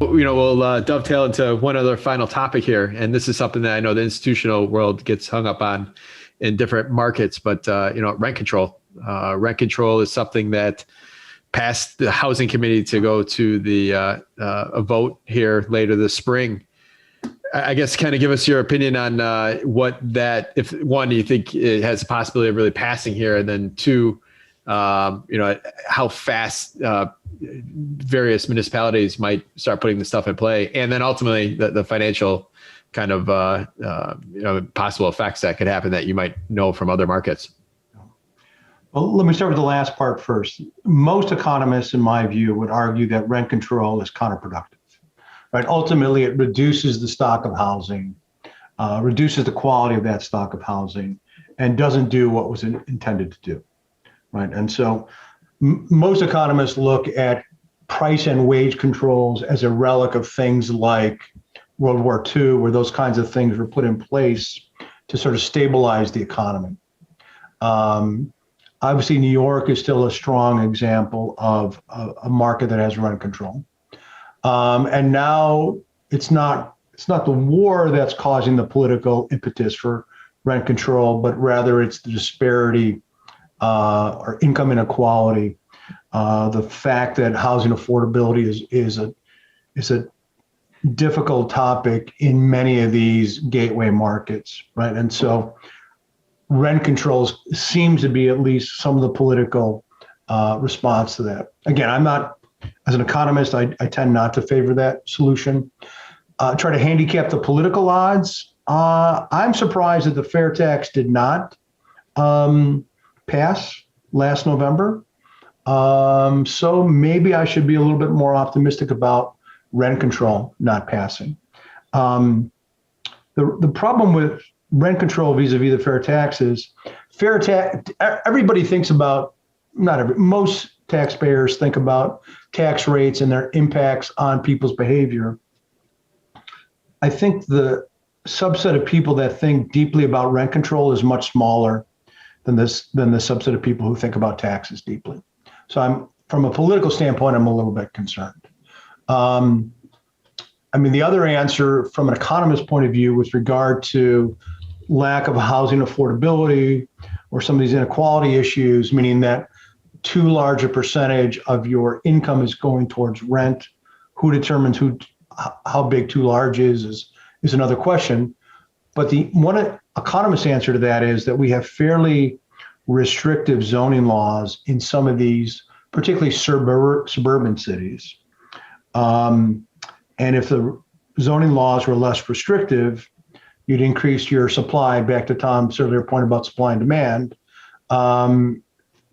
So, we'll dovetail into one other final topic here. And this is something that I know the institutional world gets hung up on in different markets, but, rent control. Rent control is something that passed the housing committee to go to the a vote here later this spring. I guess kind of give us your opinion on what that, if one, you think it has a possibility of really passing here, and then two, how fast various municipalities might start putting this stuff in play, and then ultimately the financial kind of possible effects that could happen that you might know from other markets. Well, let me start with the last part first. Most economists, in my view, would argue that rent control is counterproductive. Right? Ultimately, it reduces the stock of housing, reduces the quality of that stock of housing, and doesn't do what was intended to do. Right? And so most economists look at price and wage controls as a relic of things like World War II, where those kinds of things were put in place to sort of stabilize the economy. Obviously, New York is still a strong example of a market that has rent control. And now it's not the war that's causing the political impetus for rent control, but rather it's the disparity or income inequality, the fact that housing affordability is a difficult topic in many of these gateway markets, right? And so rent controls seems to be at least some of the political response to that. Again, I'm not, as an economist, I tend not to favor that solution. Try to handicap the political odds. I'm surprised that the fair tax did not pass last November. So maybe I should be a little bit more optimistic about rent control not passing. The problem with rent control vis-a-vis the fair tax is everybody thinks about, most taxpayers think about tax rates and their impacts on people's behavior. I think the subset of people that think deeply about rent control is much smaller than the subset of people who think about taxes deeply. So from a political standpoint, I'm a little bit concerned. The other answer from an economist's point of view with regard to lack of housing affordability or some of these inequality issues, meaning that too large a percentage of your income is going towards rent. Who determines how big too large is another question. But the one economist's answer to that is that we have fairly restrictive zoning laws in some of these, particularly suburban cities. And if the zoning laws were less restrictive, you'd increase your supply, back to Tom's earlier point about supply and demand,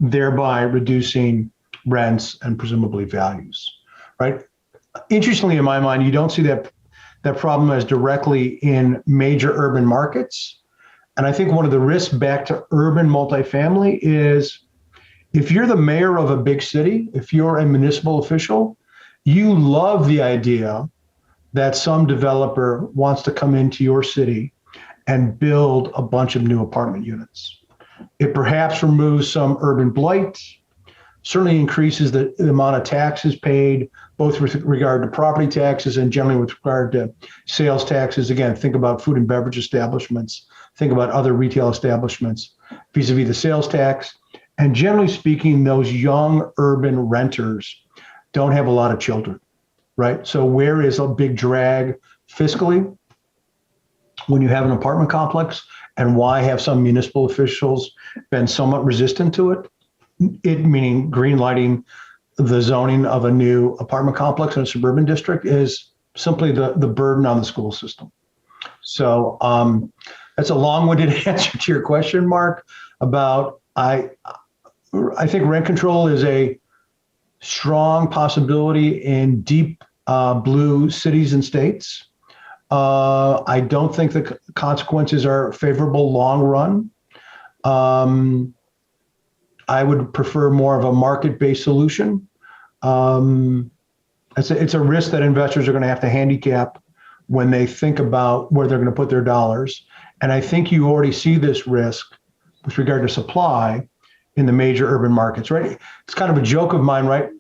thereby reducing rents and presumably values, right? Interestingly, in my mind, you don't see that problem as directly in major urban markets. And I think one of the risks back to urban multifamily is if you're the mayor of a big city, if you're a municipal official, you love the idea that some developer wants to come into your city and build a bunch of new apartment units. It perhaps removes some urban blight, certainly increases the amount of taxes paid, both with regard to property taxes and generally with regard to sales taxes. Again, think about food and beverage establishments, think about other retail establishments vis-a-vis the sales tax. And generally speaking, those young urban renters don't have a lot of children, right? So where is a big drag fiscally when you have an apartment complex, and why have some municipal officials been somewhat resistant to it? It meaning green lighting the zoning of a new apartment complex in a suburban district is simply the burden on the school system. So that's a long-winded answer to your question, Mark, about I think rent control is a strong possibility in deep blue cities and states. I don't think the consequences are favorable long run. I would prefer more of a market-based solution. It's a risk that investors are going to have to handicap when they think about where they're going to put their dollars. And I think you already see this risk with regard to supply in the major urban markets, right? It's kind of a joke of mine, right?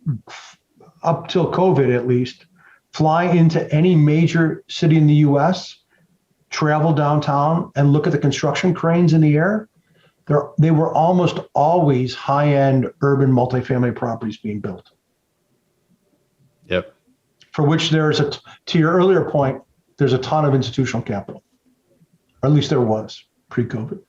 Up till COVID, at least, fly into any major city in the US, travel downtown, and look at the construction cranes in the air, they were almost always high-end urban multifamily properties being built. Yep. For which to your earlier point, there's a ton of institutional capital, or at least there was pre-COVID.